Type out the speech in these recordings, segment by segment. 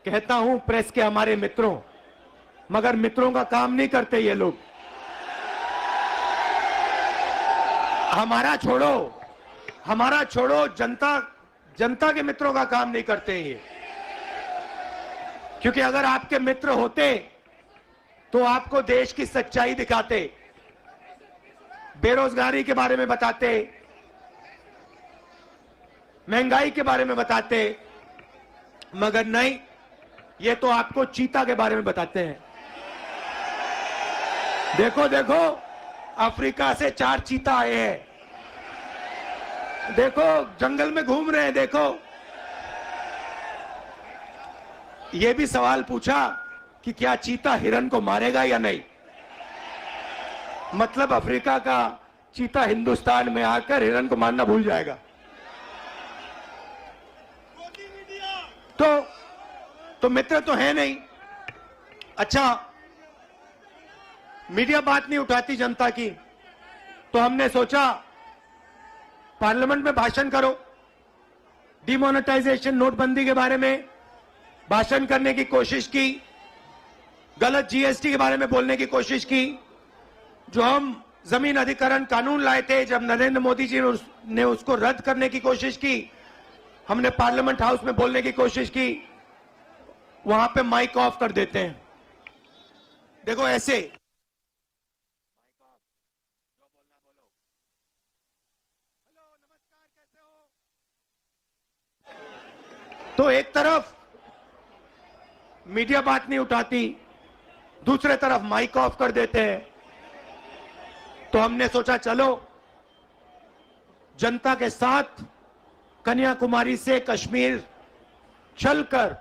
कहता हूं प्रेस के हमारे मित्रों, मगर मित्रों का काम नहीं करते ये लोग। हमारा छोड़ो, जनता के मित्रों का काम नहीं करते ये। क्योंकि अगर आपके मित्र होते तो आपको देश की सच्चाई दिखाते, बेरोजगारी के बारे में बताते, महंगाई के बारे में बताते, मगर नहीं, ये तो आपको चीता के बारे में बताते हैं। देखो देखो, अफ्रीका से 4 चीता आए हैं, देखो जंगल में घूम रहे हैं। देखो, ये भी सवाल पूछा कि क्या चीता हिरन को मारेगा या नहीं। मतलब अफ्रीका का चीता हिंदुस्तान में आकर हिरन को मारना भूल जाएगा। तो मित्र तो है नहीं। अच्छा, मीडिया बात नहीं उठाती जनता की, तो हमने सोचा पार्लियामेंट में भाषण करो। डिमोनेटाइजेशन, नोटबंदी के बारे में भाषण करने की कोशिश की, गलत जीएसटी के बारे में बोलने की कोशिश की। जो हम जमीन अधिग्रहण कानून लाए थे, जब नरेंद्र मोदी जी ने उसको रद्द करने की कोशिश की, हमने पार्लियामेंट हाउस में बोलने की कोशिश की, वहां पे माइक ऑफ कर देते हैं। देखो ऐसे, हेलो नमस्कार, कैसे हो। तो एक तरफ मीडिया बात नहीं उठाती, दूसरे तरफ माइक ऑफ कर देते हैं। तो हमने सोचा चलो जनता के साथ कन्याकुमारी से कश्मीर चलकर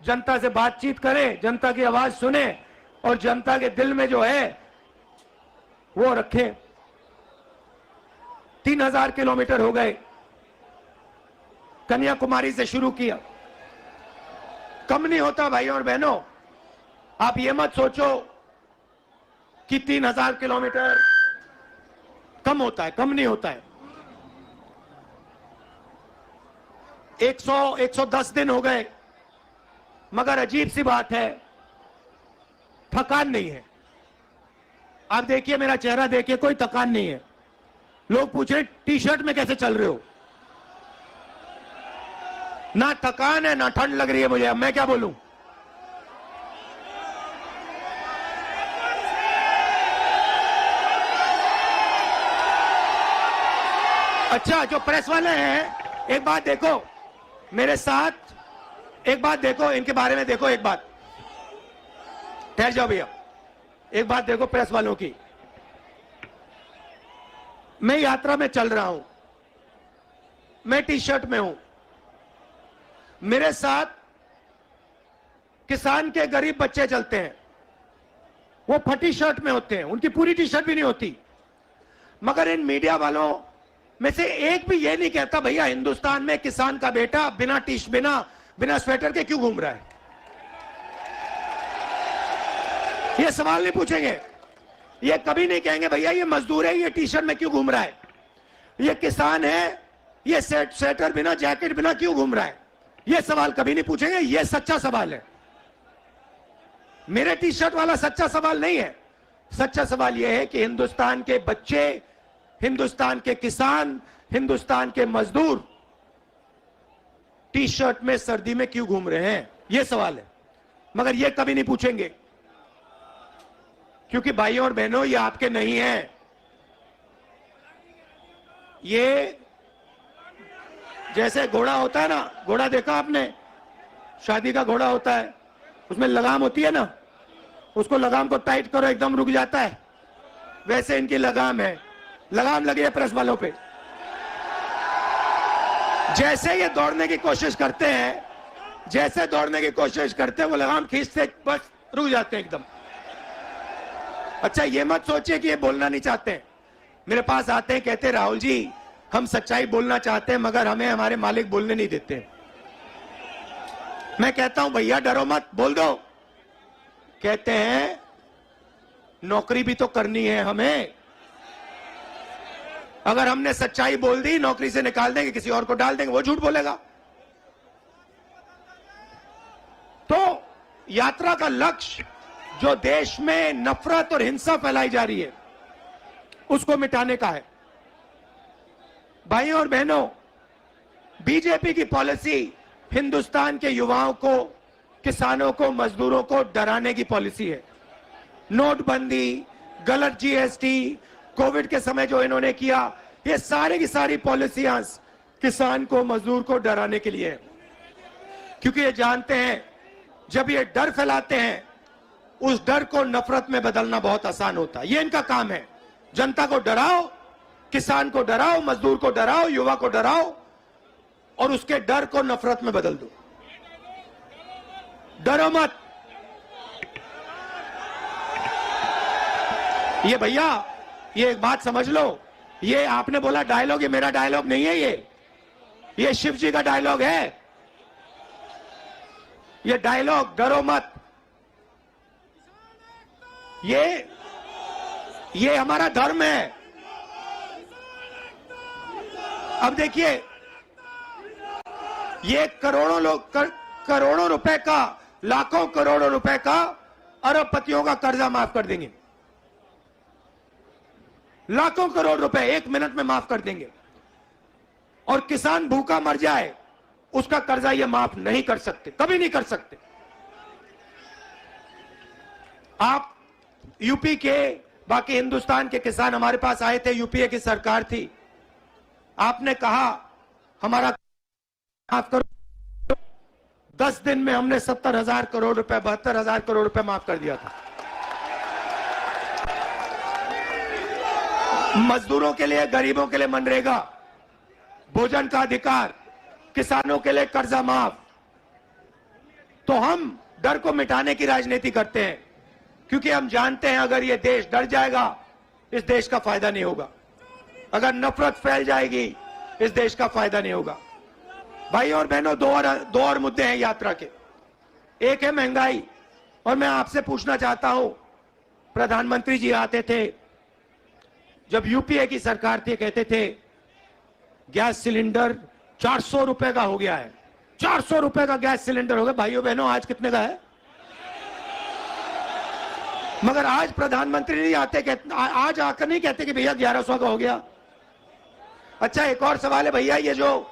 जनता से बातचीत करें, जनता की आवाज सुने और जनता के दिल में जो है वो रखें। 3000 किलोमीटर हो गए, कन्याकुमारी से शुरू किया। कम नहीं होता भाइयों और बहनों। आप ये मत सोचो कि 3000 किलोमीटर कम होता है, कम नहीं होता है। 110 दिन हो गए, मगर अजीब सी बात है, थकान नहीं है। आप देखिए, मेरा चेहरा देखिए, कोई थकान नहीं है। लोग पूछ रहे टी शर्ट में कैसे चल रहे हो। ना थकान है ना ठंड लग रही है मुझे। अब मैं क्या बोलूं। अच्छा, जो प्रेस वाले हैं, एक बात देखो मेरे साथ, एक बात देखो इनके बारे में। देखो एक बात, ठहर जाओ भैया, एक बात देखो प्रेस वालों की। मैं यात्रा में चल रहा हूं, मैं टी शर्ट में हूं, मेरे साथ किसान के गरीब बच्चे चलते हैं, वो फटी शर्ट में होते हैं, उनकी पूरी टी शर्ट भी नहीं होती। मगर इन मीडिया वालों में से एक भी ये नहीं कहता भैया हिंदुस्तान में किसान का बेटा बिना स्वेटर के क्यों घूम रहा है। ये सवाल नहीं पूछेंगे, ये कभी नहीं कहेंगे भैया ये मजदूर है, ये टी शर्ट में क्यों घूम रहा है, ये किसान है, ये स्वेटर बिना जैकेट बिना क्यों घूम रहा है। ये सवाल कभी नहीं पूछेंगे। ये सच्चा सवाल है, मेरे टी शर्ट वाला सच्चा सवाल नहीं है। सच्चा सवाल यह है कि हिंदुस्तान के बच्चे, हिंदुस्तान के किसान, हिंदुस्तान के मजदूर टी शर्ट में सर्दी में क्यों घूम रहे हैं, यह सवाल है। मगर यह कभी नहीं पूछेंगे, क्योंकि भाइयों और बहनों ये आपके नहीं हैं। ये जैसे घोड़ा होता है ना, घोड़ा देखा आपने, शादी का घोड़ा होता है, उसमें लगाम होती है ना, उसको लगाम को टाइट करो एकदम रुक जाता है। वैसे इनकी लगाम है, लगाम लगी है प्रेस वालों पे। जैसे ये दौड़ने की कोशिश करते हैं, जैसे दौड़ने की कोशिश करते हैं, वो लगाम खींचते बस रुक जाते हैं एकदम। अच्छा, ये मत सोचिए कि ये बोलना नहीं चाहते। मेरे पास आते हैं, कहते राहुल जी हम सच्चाई बोलना चाहते हैं, मगर हमें हमारे मालिक बोलने नहीं देते। मैं कहता हूं भैया डरो मत, बोल दो। कहते हैं नौकरी भी तो करनी है हमें, अगर हमने सच्चाई बोल दी नौकरी से निकाल देंगे, किसी और को डाल देंगे, वो झूठ बोलेगा। यात्रा का लक्ष्य जो देश में नफरत और हिंसा फैलाई जा रही है उसको मिटाने का है। भाइयों और बहनों, बीजेपी की पॉलिसी हिंदुस्तान के युवाओं को, किसानों को, मजदूरों को डराने की पॉलिसी है। नोटबंदी, गलत जीएसटी, कोविड के समय जो इन्होंने किया, ये सारी की सारी पॉलिसियां किसान को, मजदूर को डराने के लिए है। क्योंकि ये जानते हैं जब ये डर फैलाते हैं उस डर को नफरत में बदलना बहुत आसान होता है। ये इनका काम है। जनता को डराओ, किसान को डराओ, मजदूर को डराओ, युवा को डराओ और उसके डर को नफरत में बदल दो। डरो मत। ये भैया, ये एक बात समझ लो, ये आपने बोला डायलॉग, ये मेरा डायलॉग नहीं है। ये शिव जी का डायलॉग है। ये डायलॉग डरो मत, ये हमारा धर्म है। अब देखिए, ये करोड़ों लोग, करोड़ों रुपए का, लाखों करोड़ों रुपए का, अरबपतियों का कर्जा माफ कर देंगे। लाखों करोड़ रुपए 1 मिनट में माफ कर देंगे। और किसान भूखा मर जाए उसका कर्जा ये माफ नहीं कर सकते, कभी नहीं कर सकते। आप यूपी के, बाकी हिंदुस्तान के किसान हमारे पास आए थे, यूपीए की सरकार थी, आपने कहा हमारा माफ करो। 10 दिन में हमने 70,000 करोड़ रुपए, 72,000 करोड़ रुपए माफ कर दिया था। मजदूरों के लिए, गरीबों के लिए मनरेगा, भोजन का अधिकार, किसानों के लिए कर्जा माफ। तो हम डर को मिटाने की राजनीति करते हैं क्योंकि हम जानते हैं अगर ये देश डर जाएगा इस देश का फायदा नहीं होगा। अगर नफरत फैल जाएगी इस देश का फायदा नहीं होगा। भाइयों और बहनों, दो और मुद्दे हैं यात्रा के। एक है महंगाई, और मैं आपसे पूछना चाहता हूं, प्रधानमंत्री जी आते थे जब यूपीए की सरकार थी, कहते थे गैस सिलेंडर 400 रुपए का हो गया है। 400 रुपए का गैस सिलेंडर हो गया। भाइयों बहनों, आज कितने का है? मगर आज प्रधानमंत्री नहीं आते, आज आकर नहीं कहते कि भैया 1100 का हो गया। अच्छा, एक और सवाल है भैया, ये जो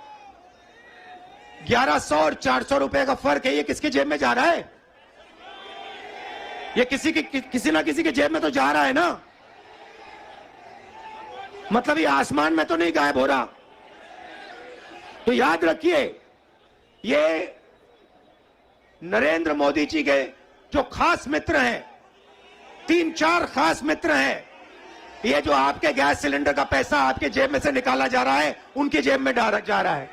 1100 और 400 रुपए का फर्क है, ये किसके जेब में जा रहा है? ये किसी ना किसी के जेब में तो जा रहा है ना। मतलब ये आसमान में तो नहीं गायब हो रहा। तो याद रखिए, ये नरेंद्र मोदी जी के जो खास मित्र हैं, 3-4 खास मित्र हैं, ये जो आपके गैस सिलेंडर का पैसा आपके जेब में से निकाला जा रहा है, उनकी जेब में जा रहा है।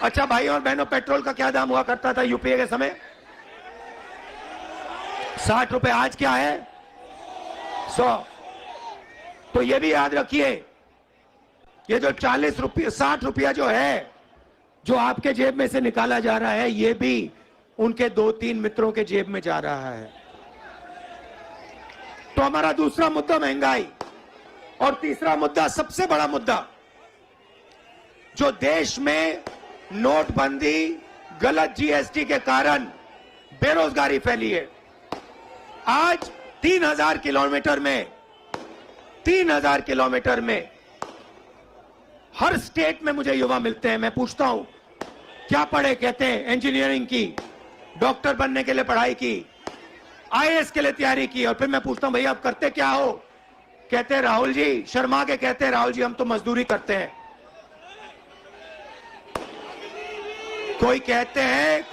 अच्छा भाइयों और बहनों, पेट्रोल का क्या दाम हुआ करता था यूपीए के समय? 60 रुपए। आज क्या है? 100। तो ये भी याद रखिए, ये जो 40 रुपये, 60 रुपया जो है, जो आपके जेब में से निकाला जा रहा है, ये भी उनके 2-3 मित्रों के जेब में जा रहा है। तो हमारा दूसरा मुद्दा महंगाई, और तीसरा मुद्दा, सबसे बड़ा मुद्दा, जो देश में नोटबंदी, गलत जीएसटी के कारण बेरोजगारी फैली है। आज 3,000 किलोमीटर में हर स्टेट में मुझे युवा मिलते हैं। मैं पूछता हूं क्या पढ़े, कहते हैं इंजीनियरिंग की, डॉक्टर बनने के लिए पढ़ाई की, आईएएस के लिए तैयारी की। और फिर मैं पूछता हूं भैया आप करते क्या हो? कहते हैं राहुल जी, शर्मा के कहते हैं राहुल जी हम तो मजदूरी करते हैं। कोई कहते हैं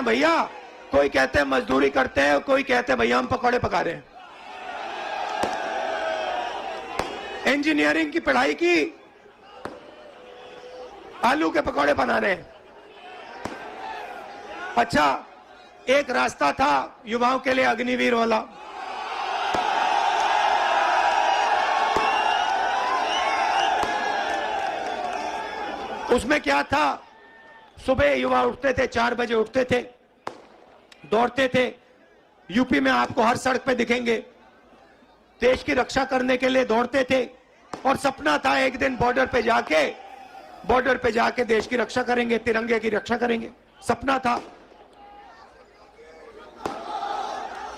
भैया, कोई कहते हैं मजदूरी करते हैं, कोई कहते हैं भैया हम पकौड़े पका रहे हैं। इंजीनियरिंग की पढ़ाई की, आलू के पकौड़े बना रहे हैं। अच्छा, एक रास्ता था युवाओं के लिए अग्निवीर वाला, उसमें क्या था? सुबह युवा उठते थे, 4 बजे उठते थे, दौड़ते थे। यूपी में आपको हर सड़क पे दिखेंगे, देश की रक्षा करने के लिए दौड़ते थे। और सपना था एक दिन बॉर्डर पे जाके देश की रक्षा करेंगे, तिरंगे की रक्षा करेंगे, सपना था।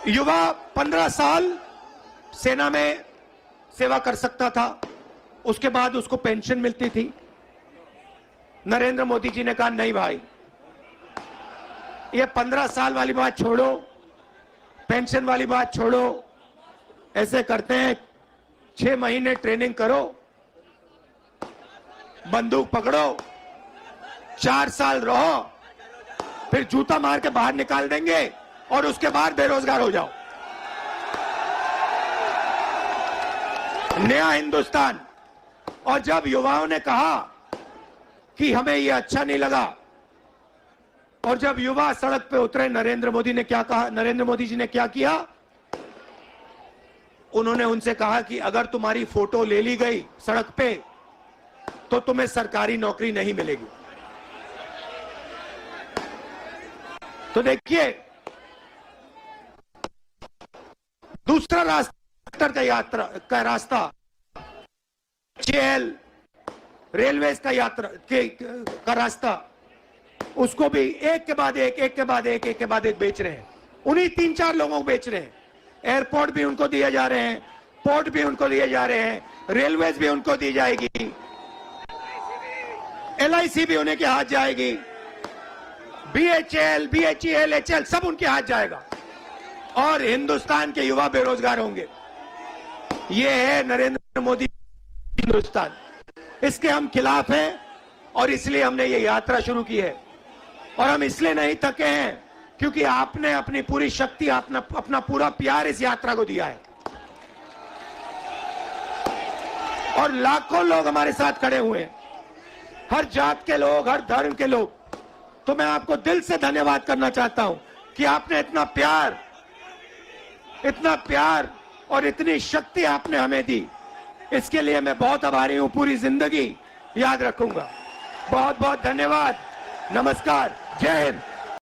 युवा 15 साल सेना में सेवा कर सकता था, उसके बाद उसको पेंशन मिलती थी। नरेंद्र मोदी जी ने कहा नहीं भाई, ये 15 साल वाली बात छोड़ो, पेंशन वाली बात छोड़ो, ऐसे करते हैं 6 महीने ट्रेनिंग करो, बंदूक पकड़ो, 4 साल रहो, फिर जूता मार के बाहर निकाल देंगे और उसके बाद बेरोजगार हो जाओ। नया हिंदुस्तान। और जब युवाओं ने कहा कि हमें यह अच्छा नहीं लगा, और जब युवा सड़क पे उतरे, नरेंद्र मोदी ने क्या कहा? नरेंद्र मोदी जी ने क्या किया? उन्होंने उनसे कहा कि अगर तुम्हारी फोटो ले ली गई सड़क पे तो तुम्हें सरकारी नौकरी नहीं मिलेगी। तो देखिए, दूसरा रास्ता जेल, रेलवे का रास्ता, उसको भी एक के बाद एक बेच रहे हैं। उन्हीं 3-4 लोगों को बेच रहे हैं। एयरपोर्ट भी उनको दिए जा रहे हैं, पोर्ट भी उनको दिए जा रहे हैं, रेलवेज भी उनको दी जाएगी, LIC भी उन्हीं के हाथ जाएगी, BHEL, HL सब उनके हाथ जाएगा और हिंदुस्तान के युवा बेरोजगार होंगे। ये है नरेंद्र मोदी हिंदुस्तान। इसके हम खिलाफ हैं और इसलिए हमने ये यात्रा शुरू की है। और हम इसलिए नहीं थके हैं क्योंकि आपने अपनी पूरी शक्ति, अपना पूरा प्यार इस यात्रा को दिया है और लाखों लोग हमारे साथ खड़े हुए हैं, हर जात के लोग, हर धर्म के लोग। तो मैं आपको दिल से धन्यवाद करना चाहता हूं कि आपने इतना प्यार और इतनी शक्ति आपने हमें दी। इसके लिए मैं बहुत आभारी हूं, पूरी जिंदगी याद रखूंगा। बहुत बहुत धन्यवाद। नमस्कार। जय हिंद।